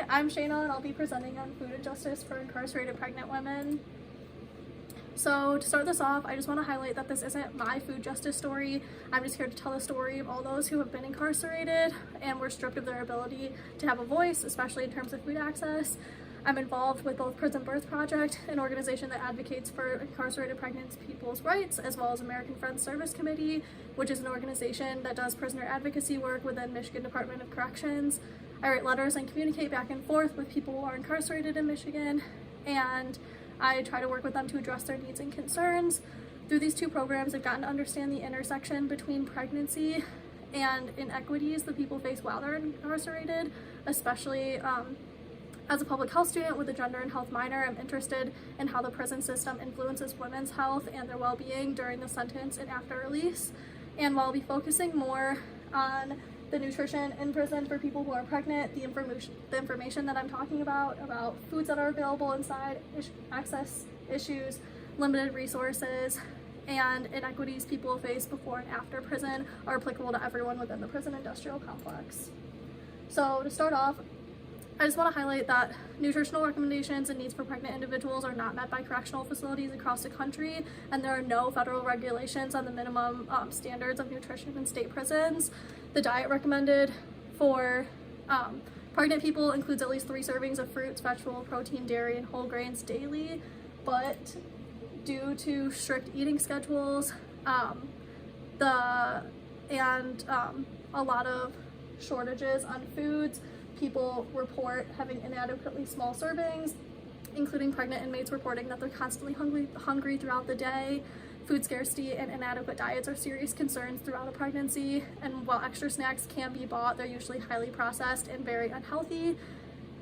Hi, I'm Shayna and I'll be presenting on food injustice for incarcerated pregnant women. So to start this off, I just want to highlight that this isn't my food justice story. I'm just here to tell the story of all those who have been incarcerated and were stripped of their ability to have a voice, especially in terms of food access. I'm involved with both Prison Birth Project, an organization that advocates for incarcerated pregnant people's rights, as well as American Friends Service Committee, which is an organization that does prisoner advocacy work within Michigan Department of Corrections. I write letters and communicate back and forth with people who are incarcerated in Michigan, and I try to work with them to address their needs and concerns. Through these two programs, I've gotten to understand the intersection between pregnancy and inequities that people face while they're incarcerated, especially as a public health student with a gender and health minor. I'm interested in how the prison system influences women's health and their well-being during the sentence and after release. And while I'll be focusing more on the nutrition in prison for people who are pregnant, the information that I'm talking about foods that are available inside, access issues, limited resources, and inequities people face before and after prison are applicable to everyone within the prison industrial complex. So to start off, I just want to highlight that nutritional recommendations and needs for pregnant individuals are not met by correctional facilities across the country, and there are no federal regulations on the minimum standards of nutrition in state prisons. The diet recommended for pregnant people includes at least 3 servings of fruits, vegetable, protein, dairy, and whole grains daily, but due to strict eating schedules a lot of shortages on foods, people report having inadequately small servings, including pregnant inmates reporting that they're constantly hungry throughout the day. Food scarcity and inadequate diets are serious concerns throughout a pregnancy, and while extra snacks can be bought, they're usually highly processed and very unhealthy.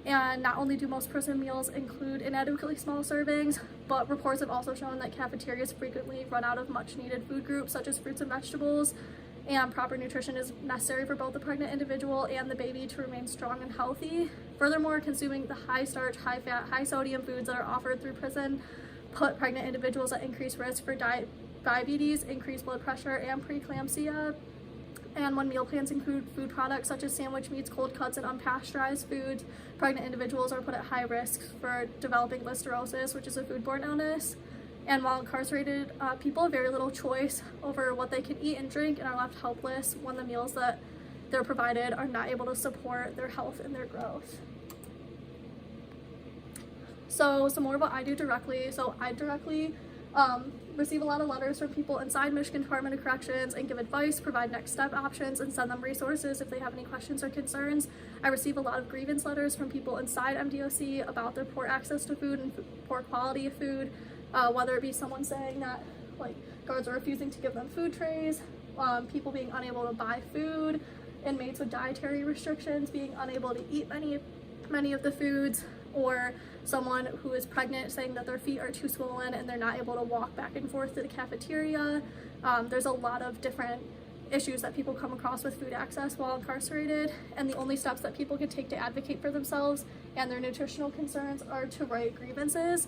And not only do most prison meals include inadequately small servings, but reports have also shown that cafeterias frequently run out of much needed food groups such as fruits and vegetables, and proper nutrition is necessary for both the pregnant individual and the baby to remain strong and healthy. Furthermore, consuming the high starch, high fat, high sodium foods that are offered through prison put pregnant individuals at increased risk for diabetes, increased blood pressure, and preeclampsia. And when meal plans include food products such as sandwich meats, cold cuts, and unpasteurized foods, pregnant individuals are put at high risk for developing listeriosis, which is a foodborne illness. And while incarcerated, people have very little choice over what they can eat and drink and are left helpless when the meals that they're provided are not able to support their health and their growth. So some more of what I do directly. So I directly receive a lot of letters from people inside Michigan Department of Corrections and give advice, provide next step options, and send them resources if they have any questions or concerns. I receive a lot of grievance letters from people inside MDOC about their poor access to food and poor quality of food. Whether it be someone saying that guards are refusing to give them food trays, people being unable to buy food, inmates with dietary restrictions being unable to eat many of the foods, or someone who is pregnant saying that their feet are too swollen and they're not able to walk back and forth to the cafeteria. There's a lot of different issues that people come across with food access while incarcerated, and the only steps that people can take to advocate for themselves and their nutritional concerns are to write grievances.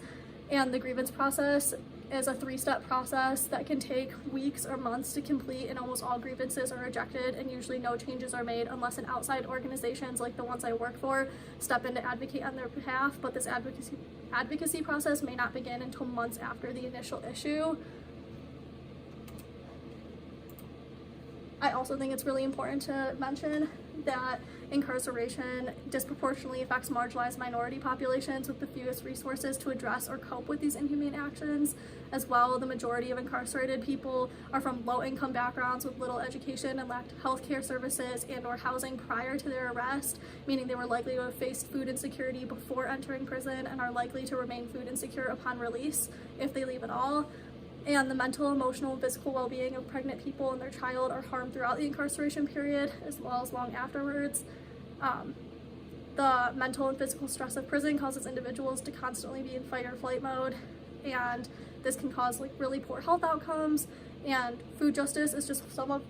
And the grievance process is a 3-step process that can take weeks or months to complete, and almost all grievances are rejected, and usually no changes are made unless an outside organizations like the ones I work for step in to advocate on their behalf. But this advocacy process may not begin until months after the initial issue. I also think it's really important to mention that incarceration disproportionately affects marginalized minority populations with the fewest resources to address or cope with these inhumane actions. As well, the majority of incarcerated people are from low-income backgrounds with little education and lacked healthcare services and/or housing prior to their arrest, meaning they were likely to have faced food insecurity before entering prison and are likely to remain food insecure upon release if they leave at all. And the mental, emotional, and physical well-being of pregnant people and their child are harmed throughout the incarceration period as well as long afterwards. The mental and physical stress of prison causes individuals to constantly be in fight or flight mode, and this can cause really poor health outcomes. And food justice is just some of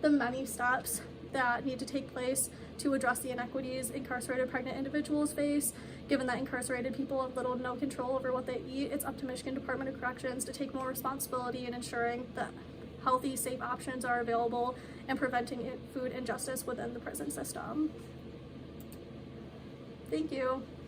the many steps that need to take place to address the inequities incarcerated pregnant individuals face. Given that incarcerated people have little to no control over what they eat, it's up to Michigan Department of Corrections to take more responsibility in ensuring that healthy, safe options are available and preventing food injustice within the prison system. Thank you.